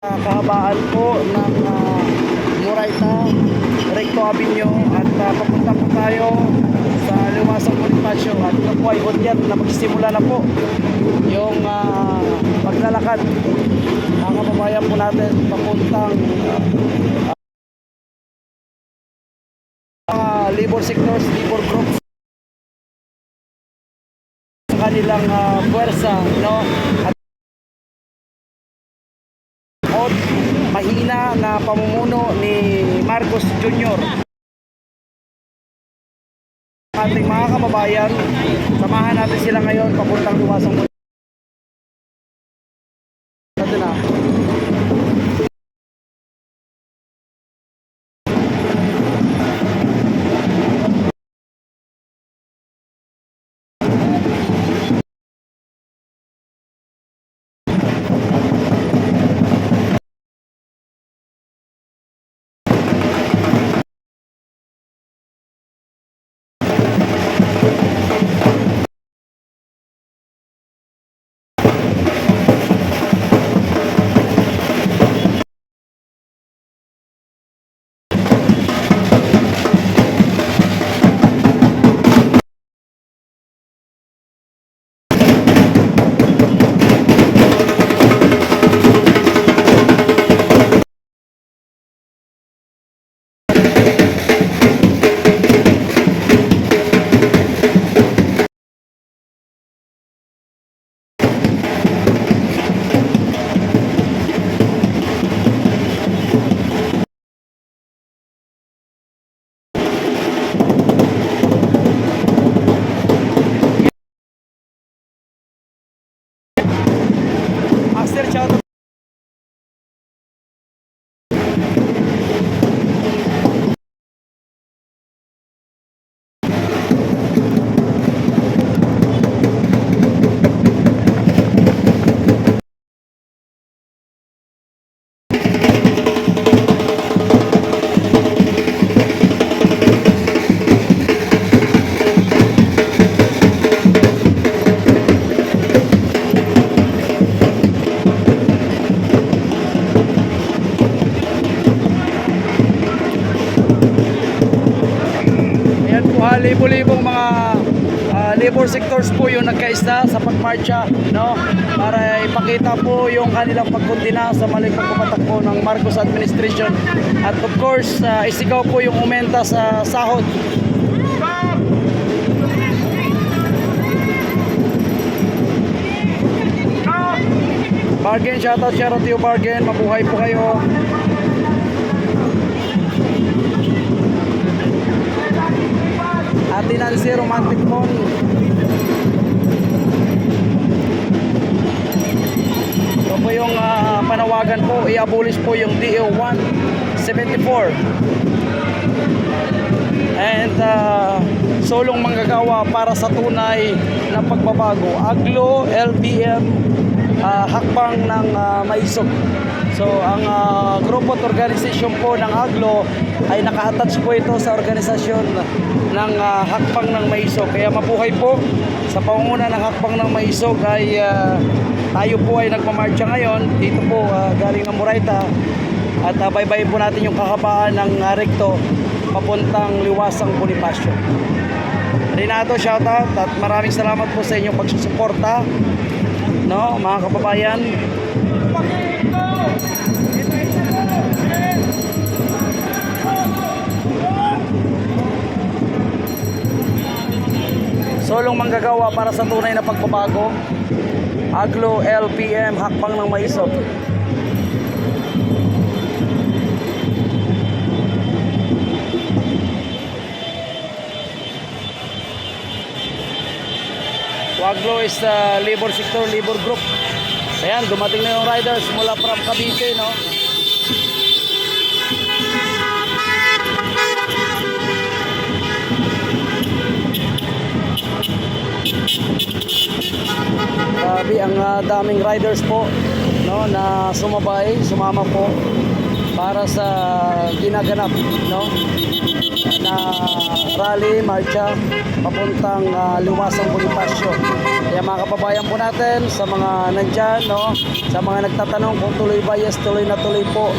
Kahabaan po ng Moraita, Recto Avenue at papunta po tayo sa Liwasang Bonifacio at ito po ay hudyat na magsisimula na po yung paglalakad mga kababayan po natin papuntang labor sectors, labor groups sa kanilang puwersa, no? At mahina na pamumuno ni Marcos Jr. Ating mga kababayan, samahan natin sila ngayon papuntang Liwasang Bonifacio. Master, shout. Libo-libong mga labor sectors po yung nagkaisa sa pagmarcha, no? Para ipakita po yung kanilang pagkontina sa maling pagpapatakbo ng Marcos administration at of course isigaw po yung umenta sa sahod. Bargain, shoutout to you Bargain, mabuhay po kayo. At Nancy Romantic Phone. Ito po yung panawagan po, i-abolish po yung DO 174 and sulong manggagawa para sa tunay na pagbabago. Aglo, LBM, hakbang ng maisog. So ang grupo at organisasyon po ng Aglo ay naka-attach po ito sa organisasyon ng hakbang ng maisog. Kaya mabuhay po sa pangunguna ng hakbang ng maisog ay tayo po ay nagmamarcha ngayon dito po galing ng Moraita at baybayin po natin yung kahabaan ng Recto papuntang Liwasang Bonifacio. Renato, shoutout at maraming salamat po sa inyong pagsusuporta, no, mga kababayan. Solong manggagawa para sa tunay na pagbabago. Aglo, LPM, hakbang ng maisog. Aglo is labor sector, labor group. Ayan, dumating na yung riders mula from Cavite, no? Grabe ang daming riders po, no, na sumama po para sa ginaganap, no, na rally, marcha, papuntang Liwasang Bonifacio. Kaya mga kababayan po natin, sa mga nandyan, no, sa mga nagtatanong kung tuloy ba, yes, tuloy na tuloy po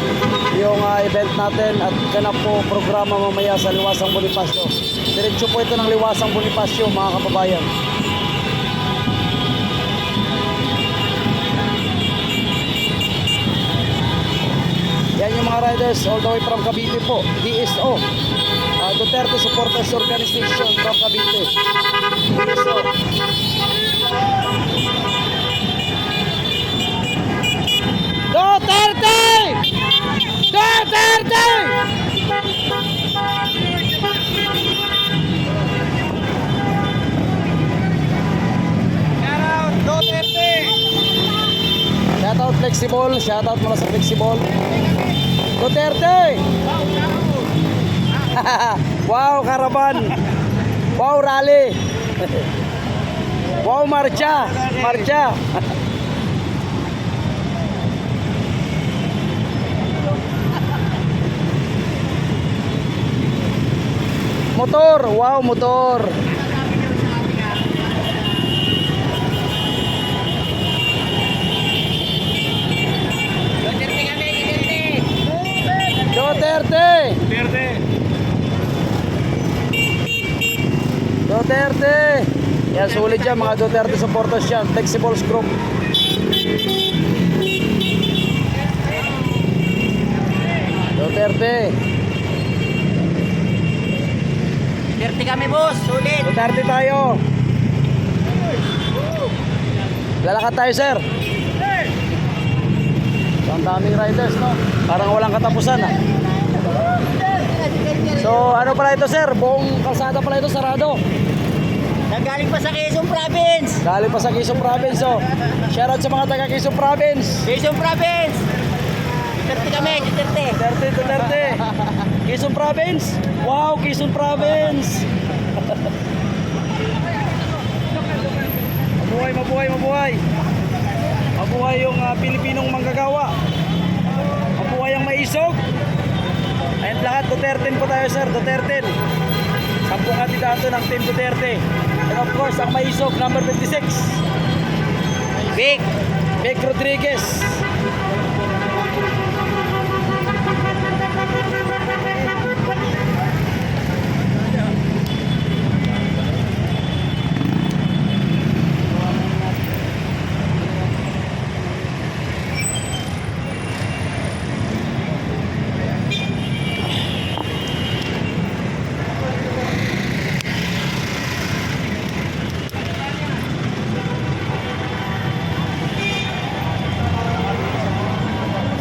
yung event natin at ganap po programa mamaya sa Liwasang Bonifacio. Diretso po ito ng Liwasang Bonifacio, mga kababayan. Yan yung mga riders all the way from Cavite po, DSO, Duterte Supporters Organization from Cavite, DSO. Duterte! Duterte! Shoutout Duterte! Shoutout Flexible, shoutout mula sa Flexible. Duterte! Wow, karaban! Wow, rally! Wow, marcha! Marcha! Motor! Wow, motor! Duterte kami, Duterte! Duterte! Duterte! Duterte! Yan, sulit yan mga Duterte supporters yan. Flexibles Group. Duterte! Duterte kami, boss! Sulit! Duterte tayo! Lalakad tayo, sir. So, ang daming riders, no? Parang walang katapusan, ah. So, ano pala ito, sir? Buong kalsada pala ito, sarado. Nagaling pa sa Quezon Province! Galing pa sa Quezon Province, so. Shoutout sa mga taga Quezon Province. Quezon Province! Duterte kami, Duterte! Duterte, Duterte. Quezon Province. Wow, Quezon Province. Mabuhay, mabuhay, mabuhay. Mabuhay yung Pilipinong manggagawa. Mabuhay ang maisog. Ayun lahat, Duterte po tayo, sir. Duterte. 10 kandidato ng Team Duterte. And of course, ang maisog, number 56. Vic! Vic Rodriguez.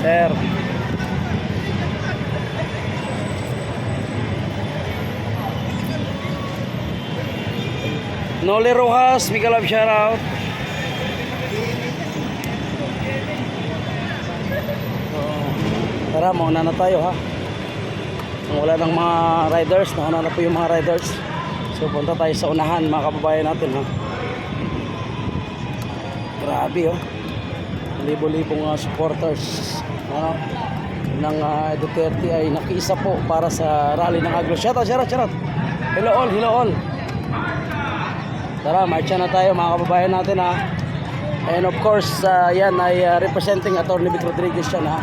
Sir. Noli Rojas, Miguel Love, shoutout. Tara, mauna na tayo, ha. Kung wala ng mga riders, nauna na po yung mga riders. So punta tayo sa unahan, mga kababayan natin, ha. Grabe, oh. Libo-libong supporters ng Duterte ay nakiisa po para sa rally ng Aglo. Shoutout. Hello all, hello all. Tara, marcha na tayo mga kababayan natin, ha. And of course, yan ay representing Atty. Vic Rodriguez yan, ha.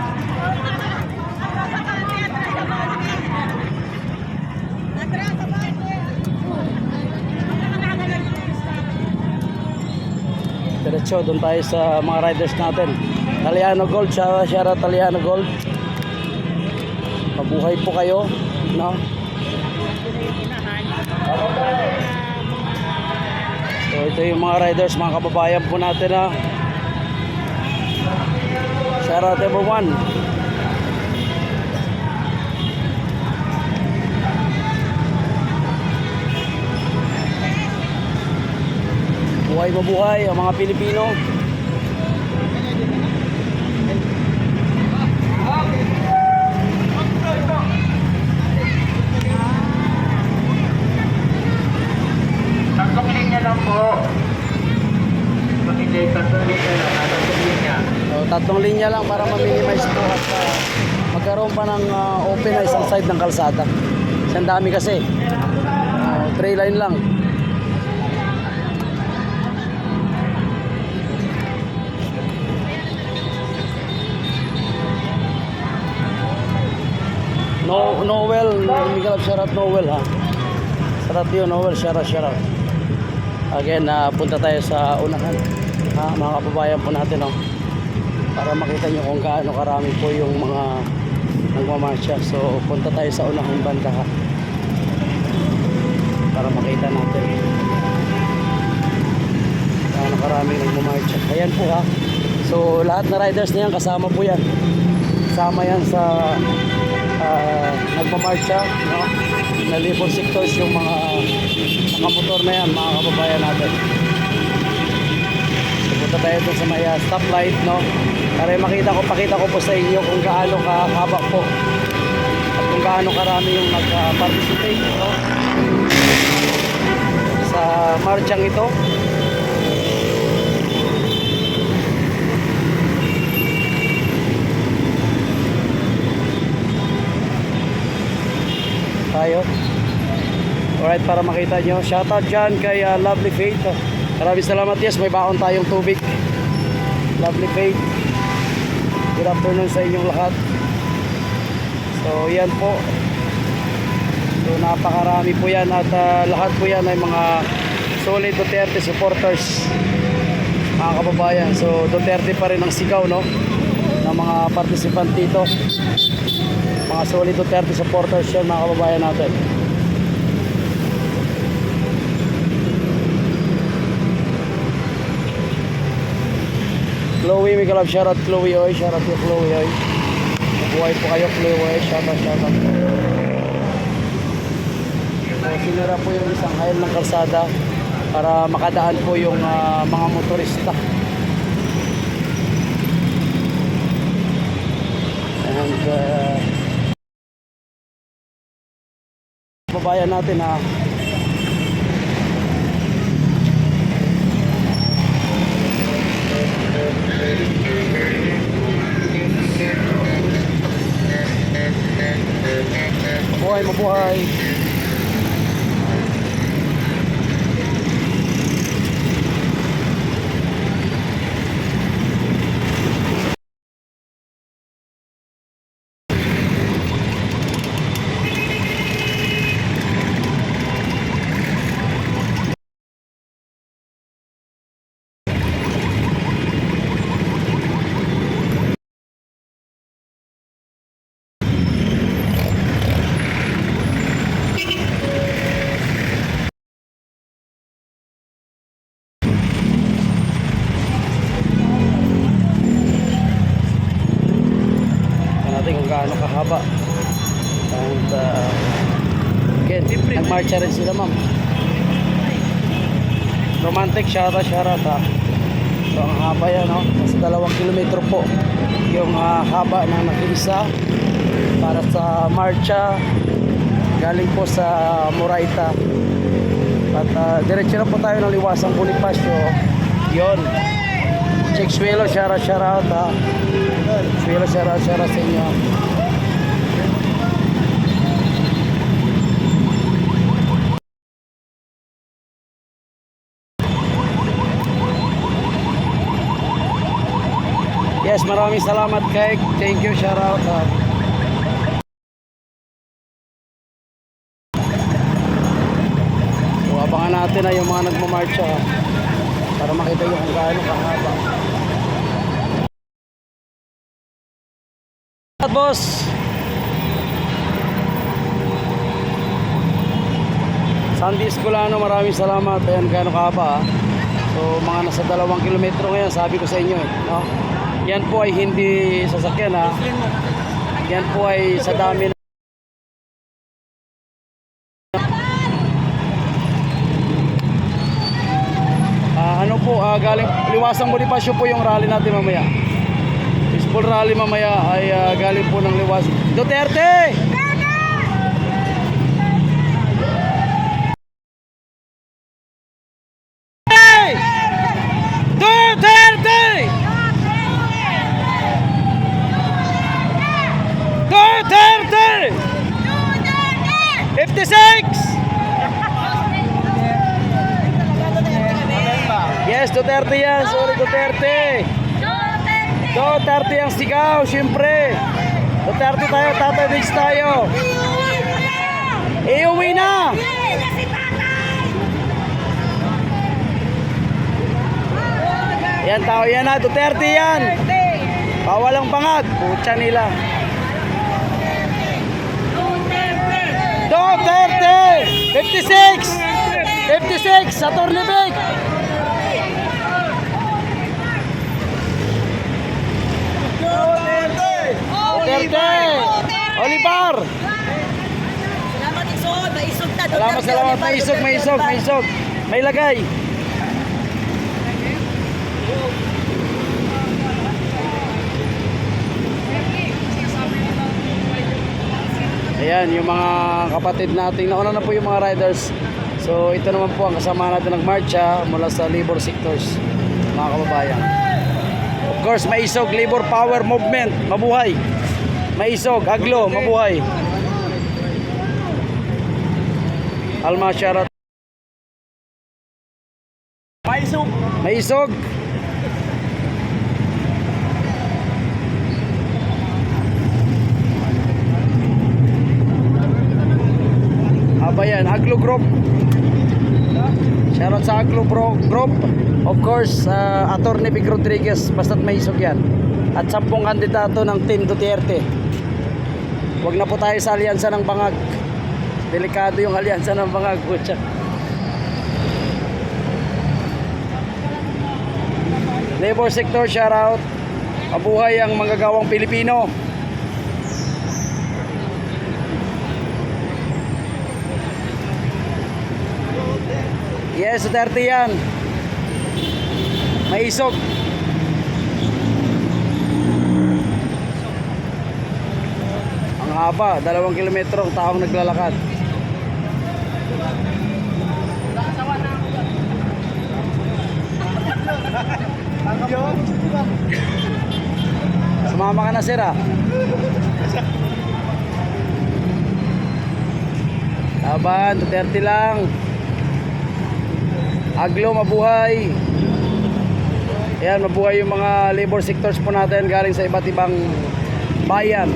Diretso, doon tayo sa mga riders natin. Taliano Gold, shoutout Taliano Gold. Mabuhay po kayo, no? So ito yung mga riders, mga kababayan po natin, ha. Shoutout everyone. Buhay mabuhay ang mga Pilipino. Tatlong linya lang po. Pag hindi, tatlong linya lang. Tatlong linya. So, 3 linya lang para ma-minimize po at magkaroon pa ng open na isang side ng kalsada. Ang dami kasi. 3 line lang. Noel, Miguel, shout out Noel ha. Shout out yun, Noel, shout out. Again, punta tayo sa unahan. Ha, mga kababayan po natin, no? Para makita nyo kung gaano karami po yung mga nagmamarsya. So, punta tayo sa unahang banda, ha? Para makita natin gaano karami nagmamarsya. Ayan po, ha? So, lahat na riders na yan, kasama po yan. Kasama yan sa nagmamarsya, no? Na labor sectors yung mga motor na yan, mga kababayan natin. So, punta tayo dun sa may stoplight, no? Para pakita ko po sa inyo kung gaano kahaba po at kung gaano karami yung nag-participate, no? Sa marchang ito. Tayo. Alright, para makita nyo. Shoutout dyan kay Lovely Faith. Maraming salamat. Yes, may baon tayong tubig. Lovely Faith. Good afternoon sa inyong lahat. So, yan po. So, napakarami po yan. At lahat po yan ay mga solid Duterte supporters. Mga kababayan. So, Duterte pa rin ang sigaw, no? Ng mga participant dito. Mga solid Duterte supporters yan, mga kababayan natin. Chloe, may kalab, shoutout Chloe, oy, shoutout yung Chloe, oy. Mabuhay po kayo, Chloe, oy, shoutout. So, sinira po yung isang hayal ng kalsada para makadaan po yung mga motorista. And babayan natin, ha. Mabuhay. Kung gaano kahaba. And again, nagmarcha rin sila, ma'am. Romantic, shoutout ha. So ang haba yan, no? Nasa 2 kilometro po yung haba na nakiisa para sa marcha galing po sa Moraita. At diretso na po tayo ng Liwasang Bonifacio. Yon. Chexuelo, shoutout ha. Chexuelo, shoutout sa inyo. Yes, maraming salamat kay. Thank you, shoutout ha. So, abangan natin na yung mga nagmamarcha ha, para makita yung kung gaano kahaba. Boss Sandy Escolano, maraming salamat. Ayan, gaano kahaba ha. So mga nasa 2 kilometro ngayon, sabi ko sa inyo no? Yan po ay hindi sasakyan ha. Yan po ay sa dami na ano po, galing Liwasang Bonifacio po yung rally natin mamaya. Peaceful rally mamaya ay galing po ng Liwasang Duterte! Duterte! Duterte! Yes, Duterte yan. Sorry, Duterte. Duterte ang sigaw, siyempre. Duterte tayo, Tatay Diggs tayo. Iuwi na. Yan tao, yan na, Duterte yan. Pawalang bangag, putya nila. Duterte! 56! 56 sa Tornibig! Duterte! Olivar! Salamat Isod, maisog na. Salamat, may isog. May lagay. Ayan, yung mga kapatid nating nauna na po yung mga riders. So ito naman po ang kasama natin ng marcha mula sa labor sectors, mga kababayan. Of course, may isog, labor power movement, mabuhay. May isog, aglo, mabuhay. Alma Sharat. May isog. Abayan, Aglo Group. Shoutout sa Aglo Group. Of course, Attorney Vic Rodriguez, basta't may isog yan. At 10 kandidato ng Team Duterte. Huwag na po tayo sa alyansa ng bangag. Delikado yung alyansa ng bangag. Butya. Labor sector, shoutout. Mabuhay ang manggagawang Pilipino. Yes, Duterte yan. May isog. Ang haba, 2 kilometro ang taong naglalakad. Sumama ka na, sir, ah. Laban, Duterte lang. Aglo, mabuhay. Ayan, mabuhay yung mga labor sectors po natin galing sa iba't ibang bayan.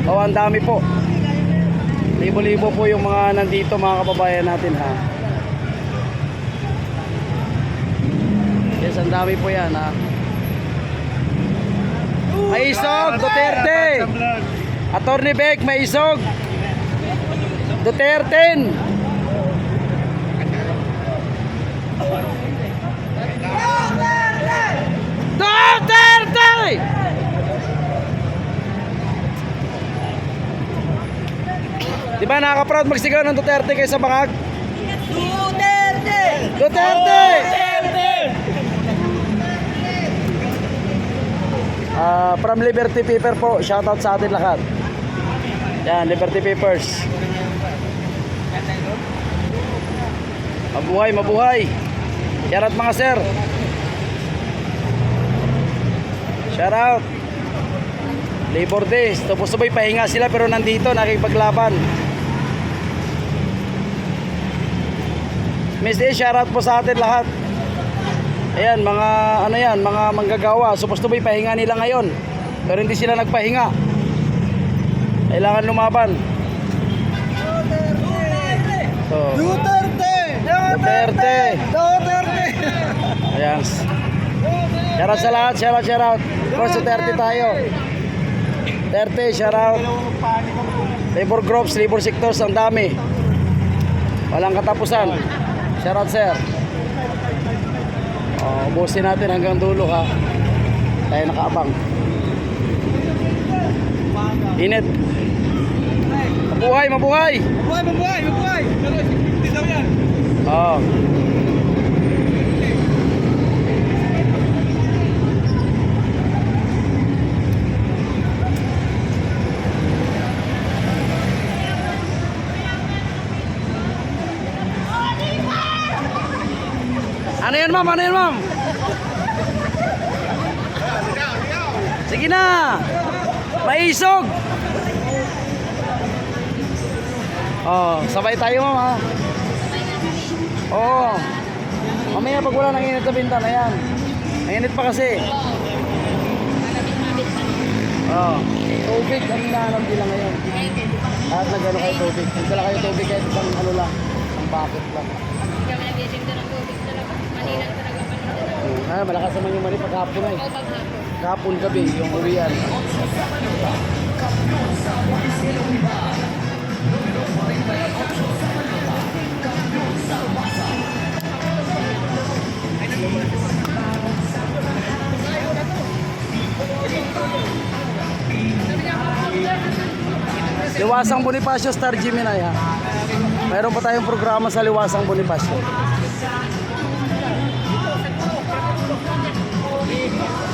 O, ang dami po. Libo-libo po yung mga nandito, mga kababayan natin, ha. Yes, ang dami po yan, ha. May isog, Duterte. Attorney Beck, may isog. Duterte. Duterte! Diba nakaka-proud magsigaw ng Duterte kaysa bangag? Duterte! Duterte! From Liberty Paper po, shoutout sa atin lahat. Yan, Liberty Papers. Mabuhay, mabuhay. Shoutout mga sir. Shoutout. Labor Days. Tapos sabay pahinga sila pero nandito nakikipaglaban. Miss A, shoutout po sa atin lahat. Ayan, mga ano yan, mga manggagawa. Supposed to be pahinga nila ngayon. Pero hindi sila nagpahinga. Kailangan lumaban. So, Duterte! Duterte! Duterte! Ayan. Shoutout sa lahat, shoutout. Of course, Duterte tayo. Duterte, shoutout. Labor groups, labor sectors, ang dami. Walang katapusan. Shoutout, sir. Ubusin natin hanggang dulo, ha. Tayo nakaabang. Init. Mabuhay, mabuhay. Mabuhay! Pero hindi daw yan. Oo. Ano yan, ma'am? Ano yan, ma'am? Sige na. May isog. Oh, sabay tayo ma'am ha. Oo. Mamaya pag wala nang init na bintana yan. Mainit pa kasi. Oo. Tubig ang hinahanap nila ngayon. At nag-ano kayo tubig. Nagdala kayo tubig kahit isang ano lang. Isang bucket lang. Kami nagtitinda ng tubig talaga. Manilan talaga. Malakas naman yung mali paghapon na eh. O paghapon. Kahapon gabi, yung uwian. Liwasang Bonifacio, Star Gemini ha. Mayroon pa tayong programa sa Liwasang Bonifacio.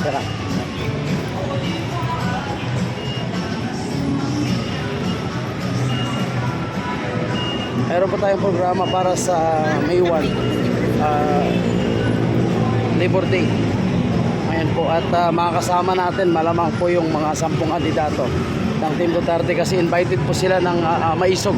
Tara. Mayroon pa tayong programa para sa May 1 Labor Day. Ayan po at makakasama natin malamang po yung mga 10 kandidato ng Team Duterte kasi invited po sila ng Maisog.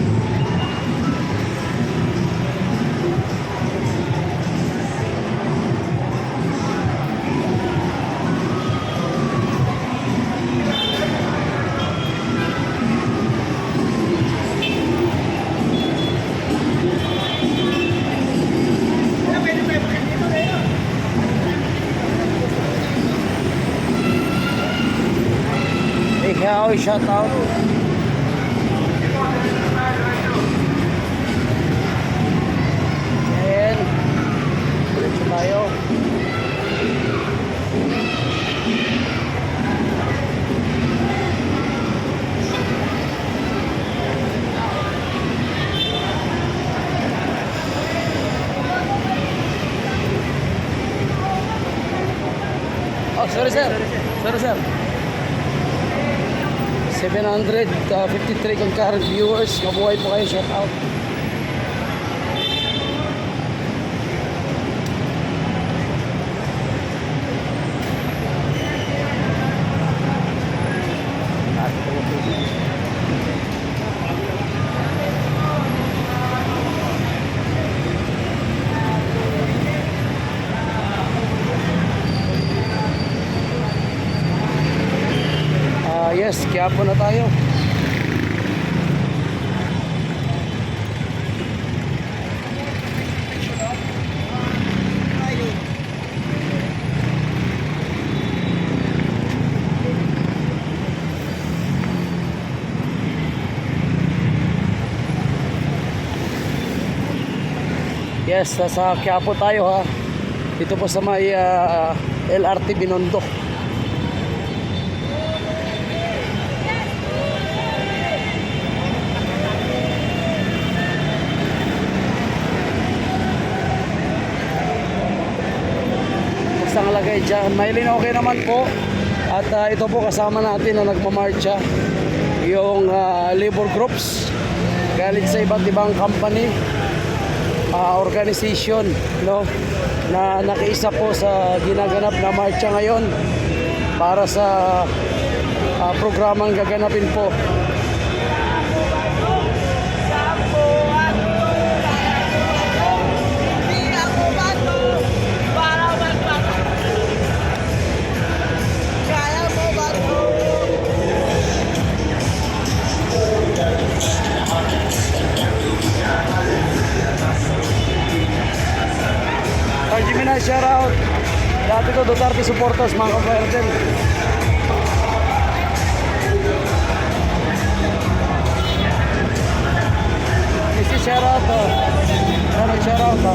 Ikaw, shout out. Ayan. Diretso tayo. Oh, sorry sir. Sorry sir. 753 concurrent viewers. Mabuhay po kayo. Shout out. Yes, Quiapo na tayo. Yes, sa Quiapo tayo ha. Dito po sa may LRT Binondo. Ang lagay dyan. Maylin, okay naman po. At ito po kasama natin na nagmamarcha. Yung labor groups galing sa iba't ibang company, organization, no, na nakiisa po sa ginaganap na marcha ngayon para sa programang gaganapin po. Gemini, shout out. Dati ko Duterte supporters, mga ka-Ferden. Isi shout out to. Ano shout out to?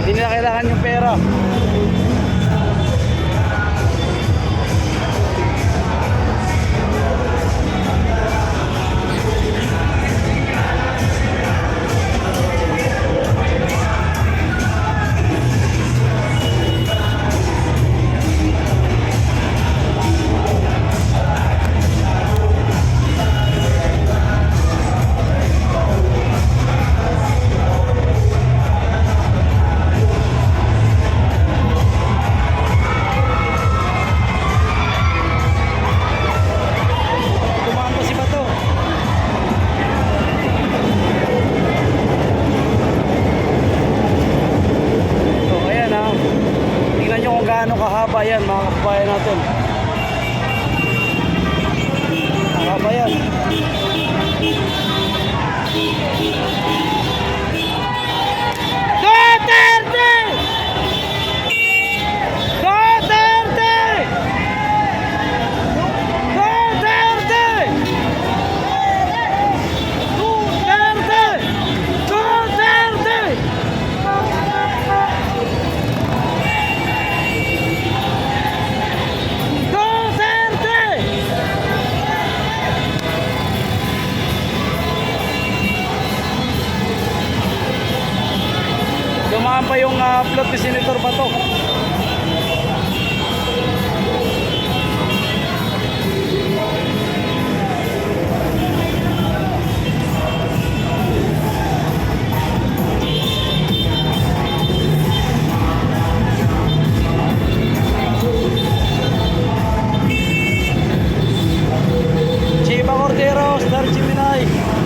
Hindi nila kailangan yung pera. ina-upload ni Senator Bato. Chiba Cordero, Star Gemini.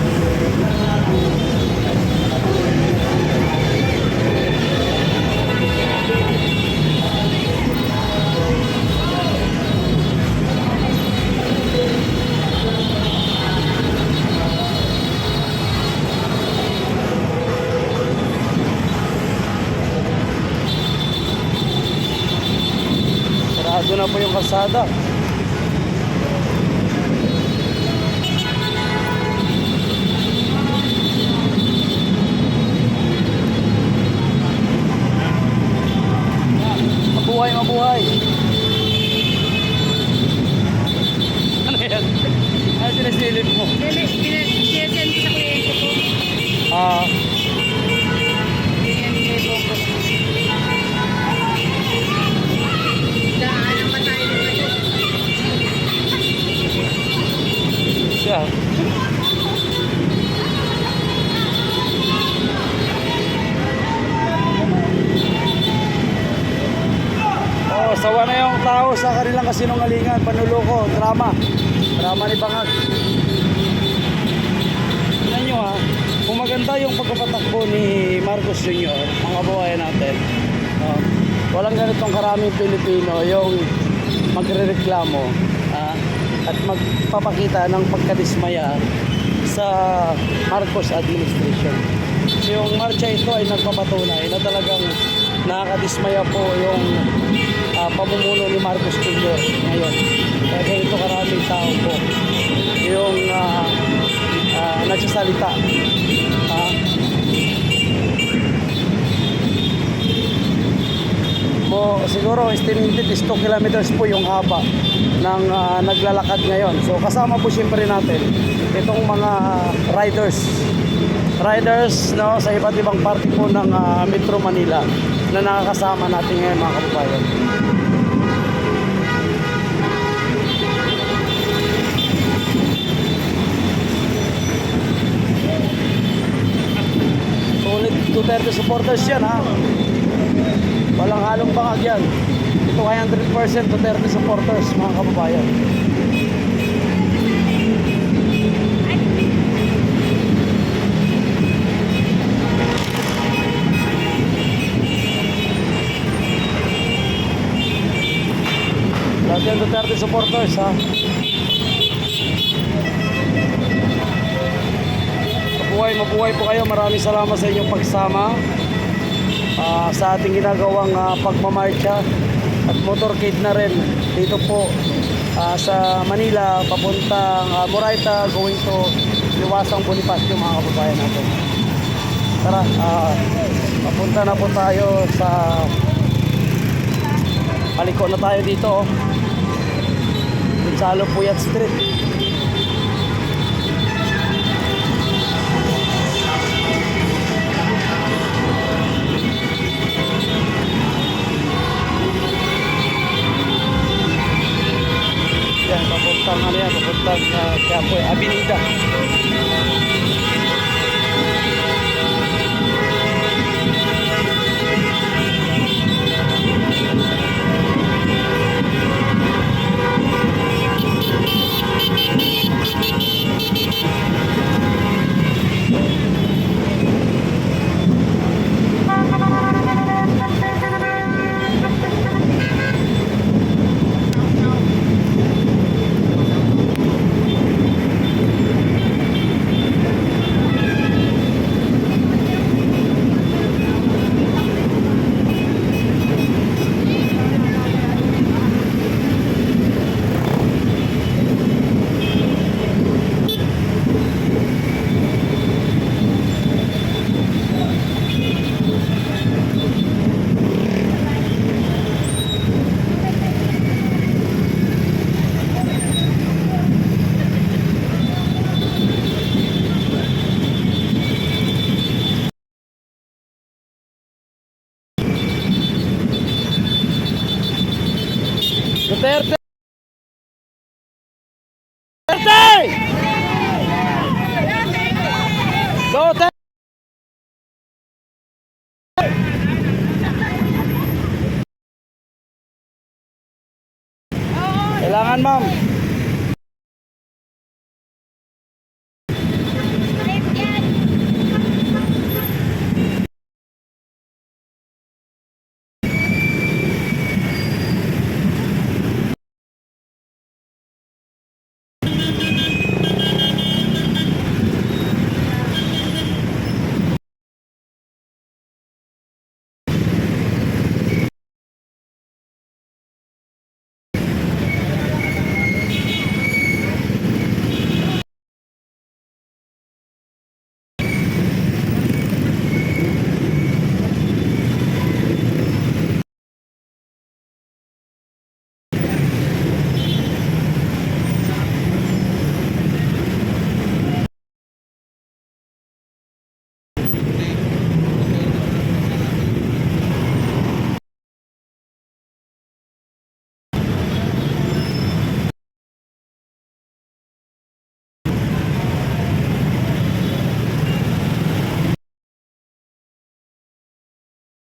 Sarado na po yung kalsada. Mabuhay, mabuhay. Ano yan? Ano sinasilip mo? Sinasend ko sa kliyente ko. Ah, Daanan pa tayo ng ano. siya. Oh, sawa na yung tao sa kanilang kasinungalingan, panuloko, drama. Drama ni Bangag. Tingnan nyo ha, kung maganda yung pagpapatakbo ni Marcos Jr., mga kababayan natin, walang ganitong karaming Pilipino yung magrereklamo at magpapakita ng pagkadismaya sa Marcos administration. Yung marcha ito ay nagpapatunay na talagang nakakadismaya po yung pamumuno ni Marcos Jr. ngayon. Kaya ganito karaming tao po yung nagsasalita. Siguro estimated is 2 kilometers po yung haba ng naglalakad ngayon. So kasama po siyempre natin itong mga riders no, sa iba't ibang parte po ng Metro Manila na nakakasama natin ngayon mga kababayan. Solid Duterte supporters yan ha. Walang halong bangag yan. Ito ay 100% Duterte supporters mga kababayan. Lahat yan Duterte supporters ha. Mabuhay po kayo. Maraming salamat sa inyong pagsama sa ating ginagawang pagmamarcha at motorcade na rin dito po sa Manila papuntang Moraita going to Liwasang Bonifacio mga kababayan natin. Tara, papunta na po tayo sa paliko na tayo dito Gonzalo Puyat Street. Papuntang Quiapo, Avenida. Duterte! Duterte! Kailangan, ma'am.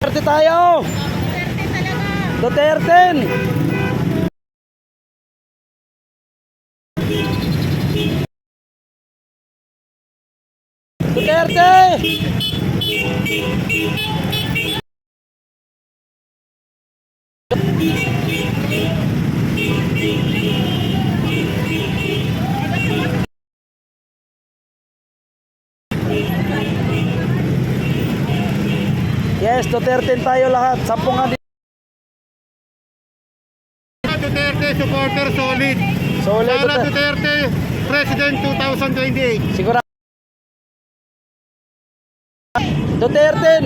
Duterte tayo! Duterte! Duterte! Yes, Duterte tayo lahat. Sampung nga Duterte supporter solid. Solid Sara Duterte. Duterte, President 2028. Siguro. Duterte!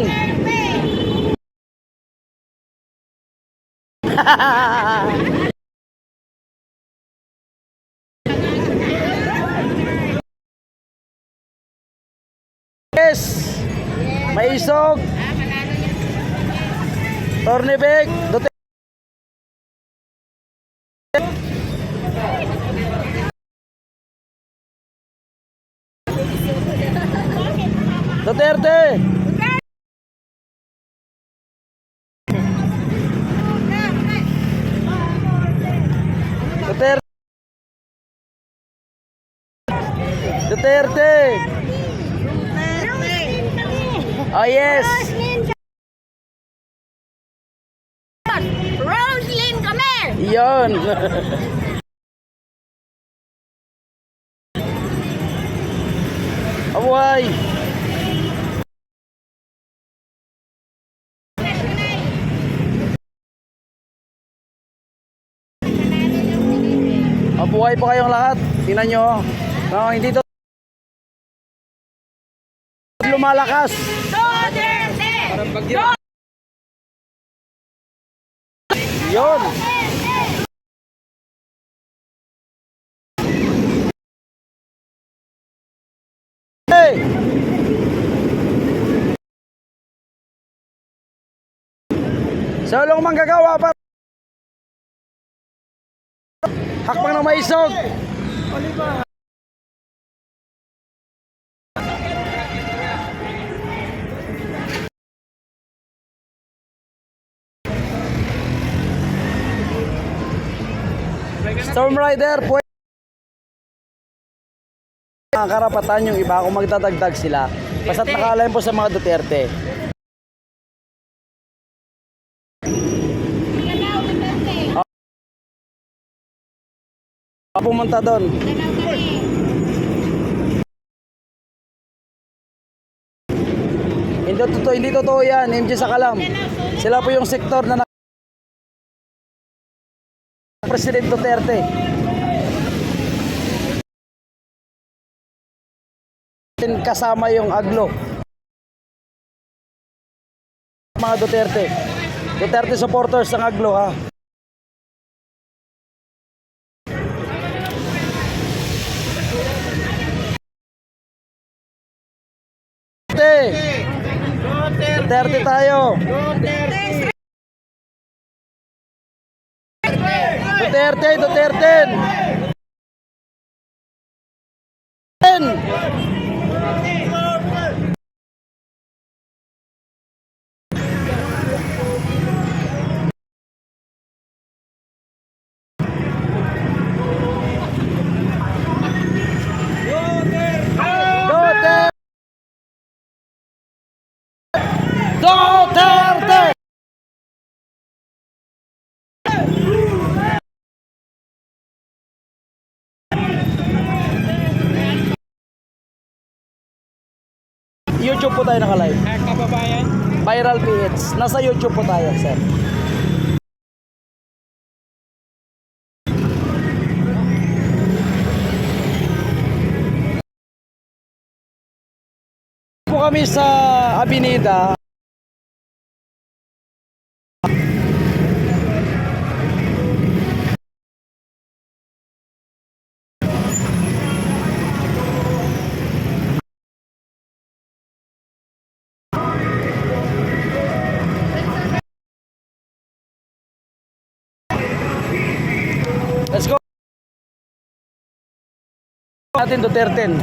Yes! Maisog! Tornibek! Duterte! Duterte! Duterte! Duterte! Oh yes! Roslyn, come here! Yon! Abuhay! Mabuhay po kayong lahat. Tingnan nyo. No, hindi to lumalakas. Yun. Hey. Solong manggagawa para hakbang ng maisog. Storm Rider, pwede ang karapatan yung iba kung magdadagdag sila. Basta't nakalain po sa mga Duterte. Pumunta doon. Hindi totoo yan. MJ sa Kalam. Sila po yung sektor na President Duterte. Kasama yung Aglo. Mga Duterte. Duterte supporters ng Aglo ha. Duterte tayo. Duterte. YouTube po tayo naka-live. Kababayan. Viral PH. Nasa YouTube po tayo, sir. Po kami sa Avenida. Let's go. Natin Duterte.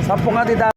Sampung nga dito.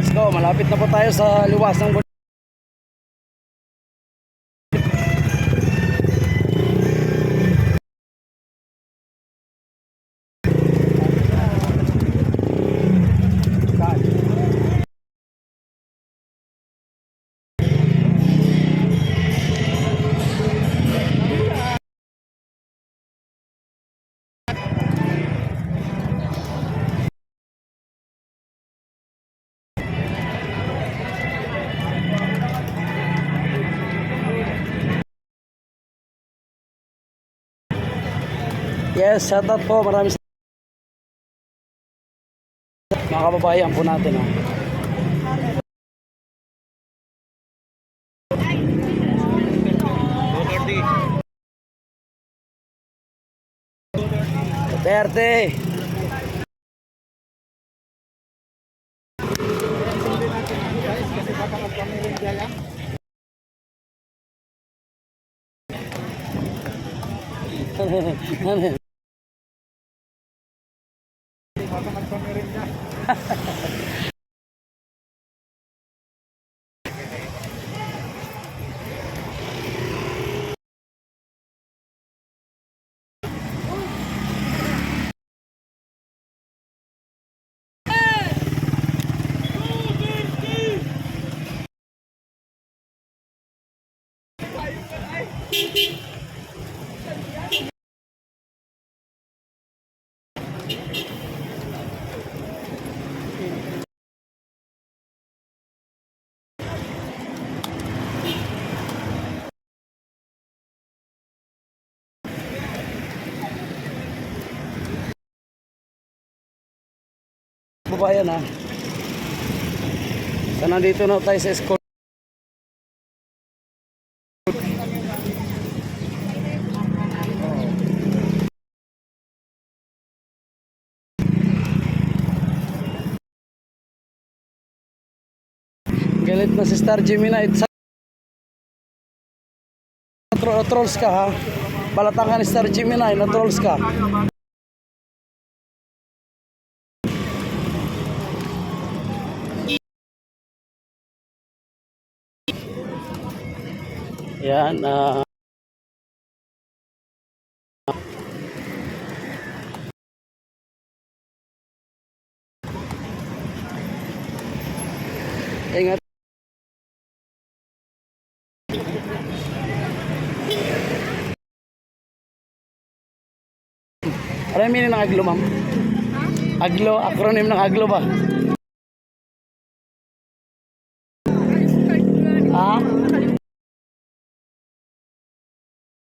Let's go, malapit na po tayo sa liwas ng Yes, shout out po. Maraming mga kababayan po natin. Duterte. Kababayan ha. So nandito na tayo sa school. Galit na si Star Gemini. Trolls ka ha. Balatangan ni Star Gemini na trolls ka. Yan, ingat. Ano yung meaning ng aglo, ma'am? Aglo, acronym ng aglo ba? Ha?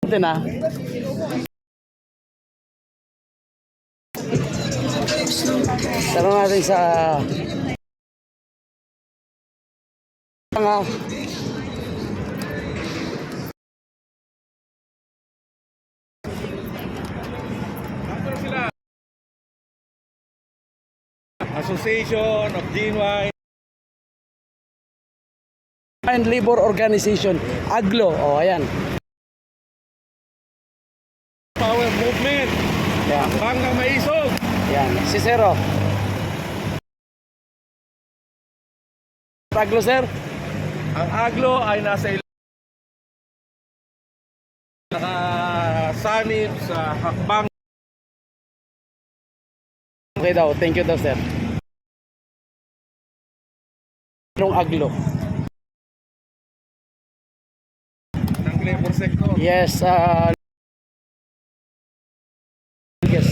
Ito na. Tanong natin sa Association of Genuine and Labor Organization, AGLO. Oh, ayan. Power Movement Ayan. hanggang Maisog. Ayan. Si Zero. AGLO, sir. Ang Aglo ay nasa nakasanib sa hakbang Okay daw. Thank you daw, sir. Anong AGLO? ng labor sector. Yes. Yes.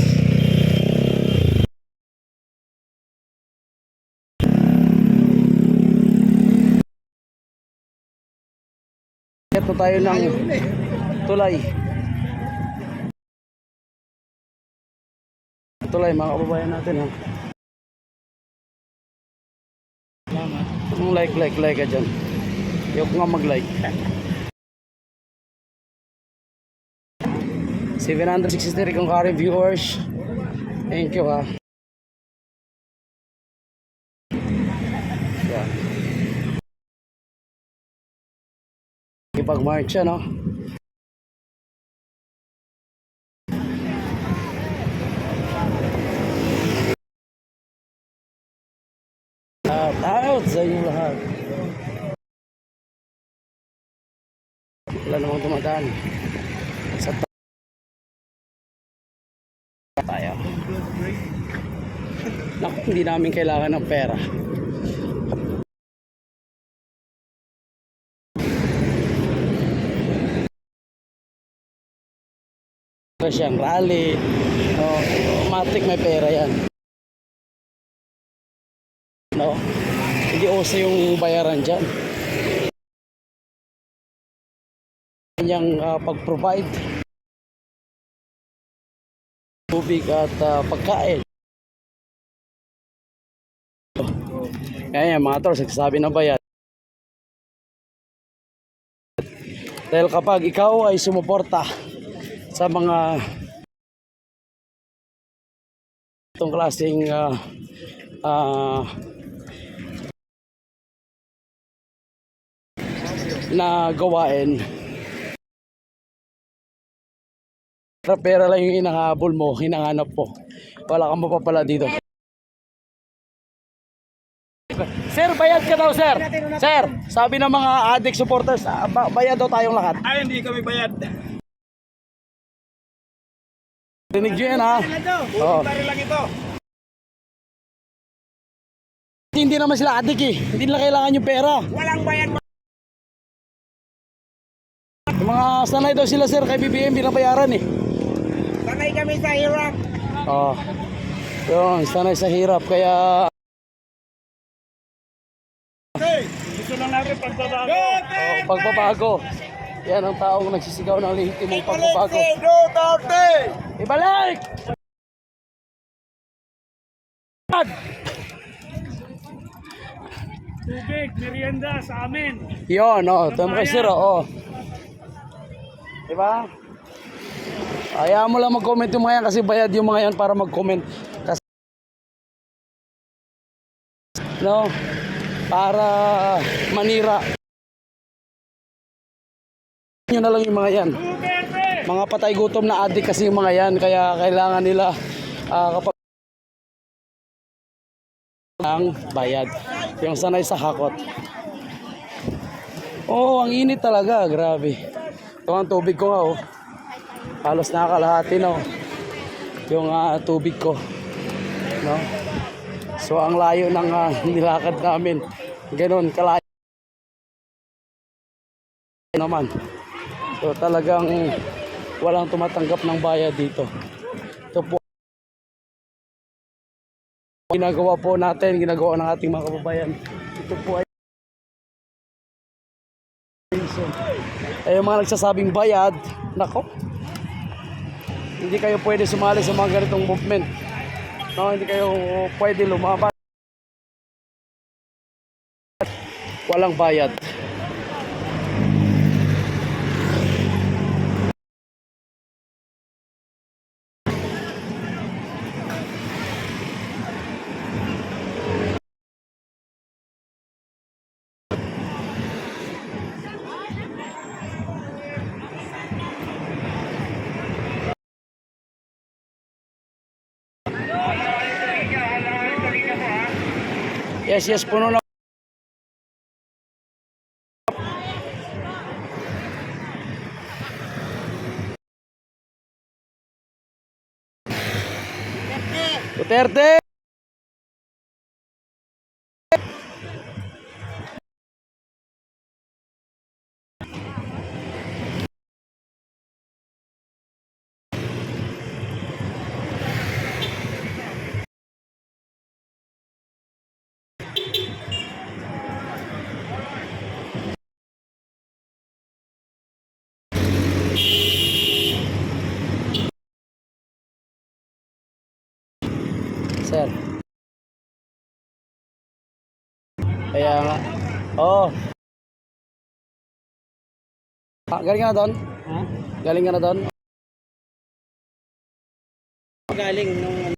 Ito tayo ng tulay. Tulay mga kababayan natin ha. Kung like ka dyan. Yung nga mag-like. 763 kung current viewers. Thank you ha. Yan. Ipag-march siya, no? Out sa inyo lahat. Wala namang dumadaan. Sa tayo. Naku, hindi namin kailangan ng pera. Siyang rally, automatic may pera yan. No? Hindi uso yung bayaran dyan. Kanyang pag-provide tubig at pagkain. Kaya mga tol, nagsasabi ng bayad. Dahil kapag ikaw ay sumuporta sa mga itong klaseng na gawain, pera lang yung hinahabol mo, hinahanap mo, wala kang mapapala dito. Sir, bayad ka daw, sir. Sir, sabi ng mga addict supporters, bayad daw tayong lahat. Ay, hindi kami bayad. Dinig nyo yan, ha? Oo. Pare lang ito. Hindi naman sila addict eh. Hindi nila kailangan yung pera. Walang bayad. Yung mga sanay daw sila, sir, kay BBM, binabayaran eh. Sanay kami sa hirap. Oo. Yun, sanay sa hirap. Kaya Gusto lang natin pagbabago. pagbabago. Yan ang taong nagsisigaw ng lehitimong pagbabago. Duterte! Ibalik! Tubig, merienda sa amin. Yun, tama kay sir, Diba? Ayaw mo lang mag-comment yung mga yan kasi bayad yung mga yan para mag-comment. Kasi, no? Para manira. Yun na lang yung mga yan. Mga patay gutom na adik kasi yung mga yan. Kaya kailangan nila kapag ang bayad. Yung sanay sa hakot. Ang init talaga. Grabe. Ito ang tubig ko nga, Halos nakakalahati na, yung tubig ko. No? So, ang layo ng nilakad namin. Ganon, kalayo naman. So, talagang walang tumatanggap ng bayad dito. Ito po ginagawa po natin, ginagawa ng ating mga kababayan. Ito po ay yung mga nagsasabing bayad, nako, hindi kayo pwede sumali sa mga ganitong movement. No, hindi kayo pwede lumaban. Walang bayad. Yes, puno na. Duterte! Sir. Kaya nga. Oh. Galing ka na doon? Ha? Galing ka na doon? Galing nung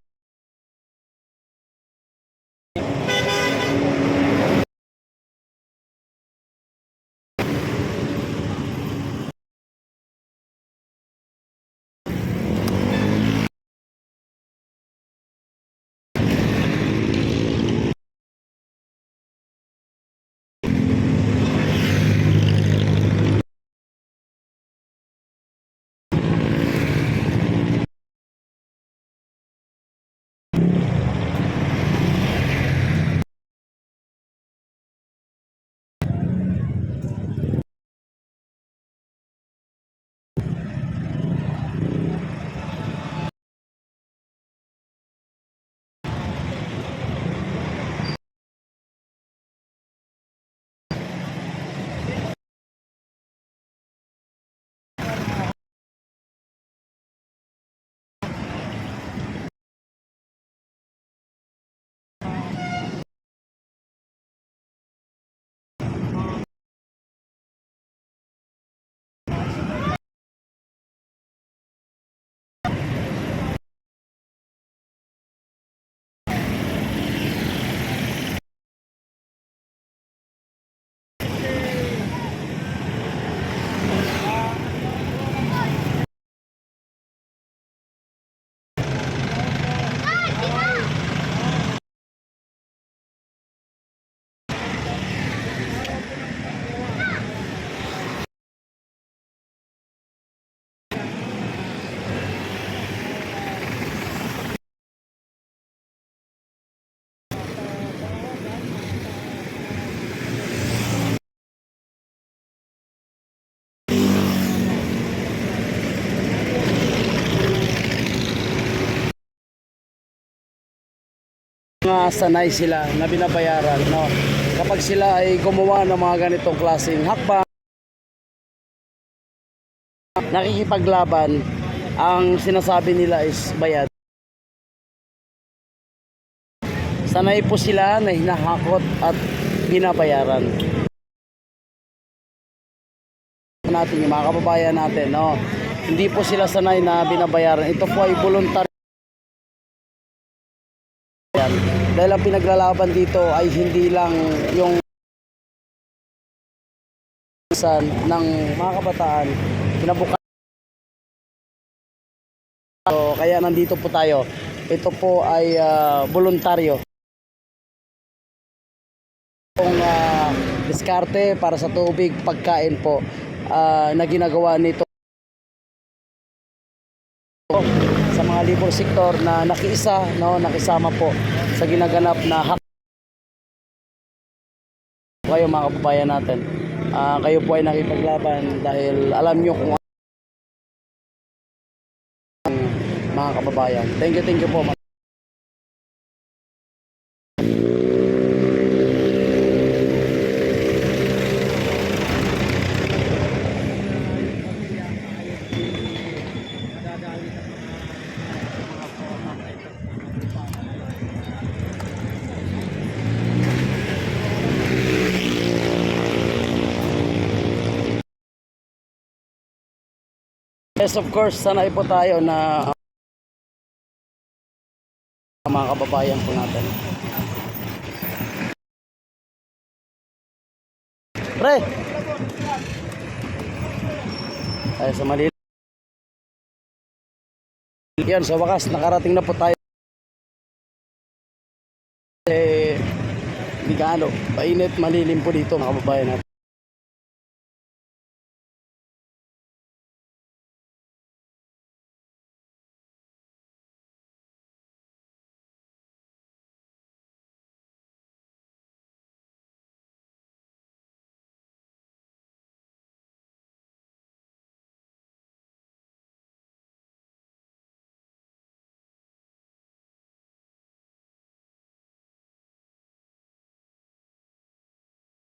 Mga sanay sila na binabayaran, no? Kapag sila ay gumawa ng mga ganitong klaseng hakbang, nakikipaglaban, ang sinasabi nila is bayad. Sanay po sila na hinahakot at binabayaran. Natin yung mga kababayan natin, no? Hindi po sila sanay na binabayaran. Ito po ay voluntary. Dahil ang pinaglalaban dito ay hindi lang yung ng mga kabataan, pinabukasan. So, kaya nandito po tayo. Ito po ay voluntaryo. Yung diskarte para sa tubig, pagkain po na ginagawa nito sa mga libong sektor na nakiisa, no, nakisama po sa ginaganap na hak. Kayo mga kababayan natin, kayo po ay nakipaglaban dahil alam nyo kung mga kababayan. Thank you po. Yes, of course, sanay po tayo na mga kababayan po natin. Pre! Tayo sa Manila. Yan, sa wakas, nakarating na po tayo. Di gaano. Mainit, malilim po dito mga kababayan natin.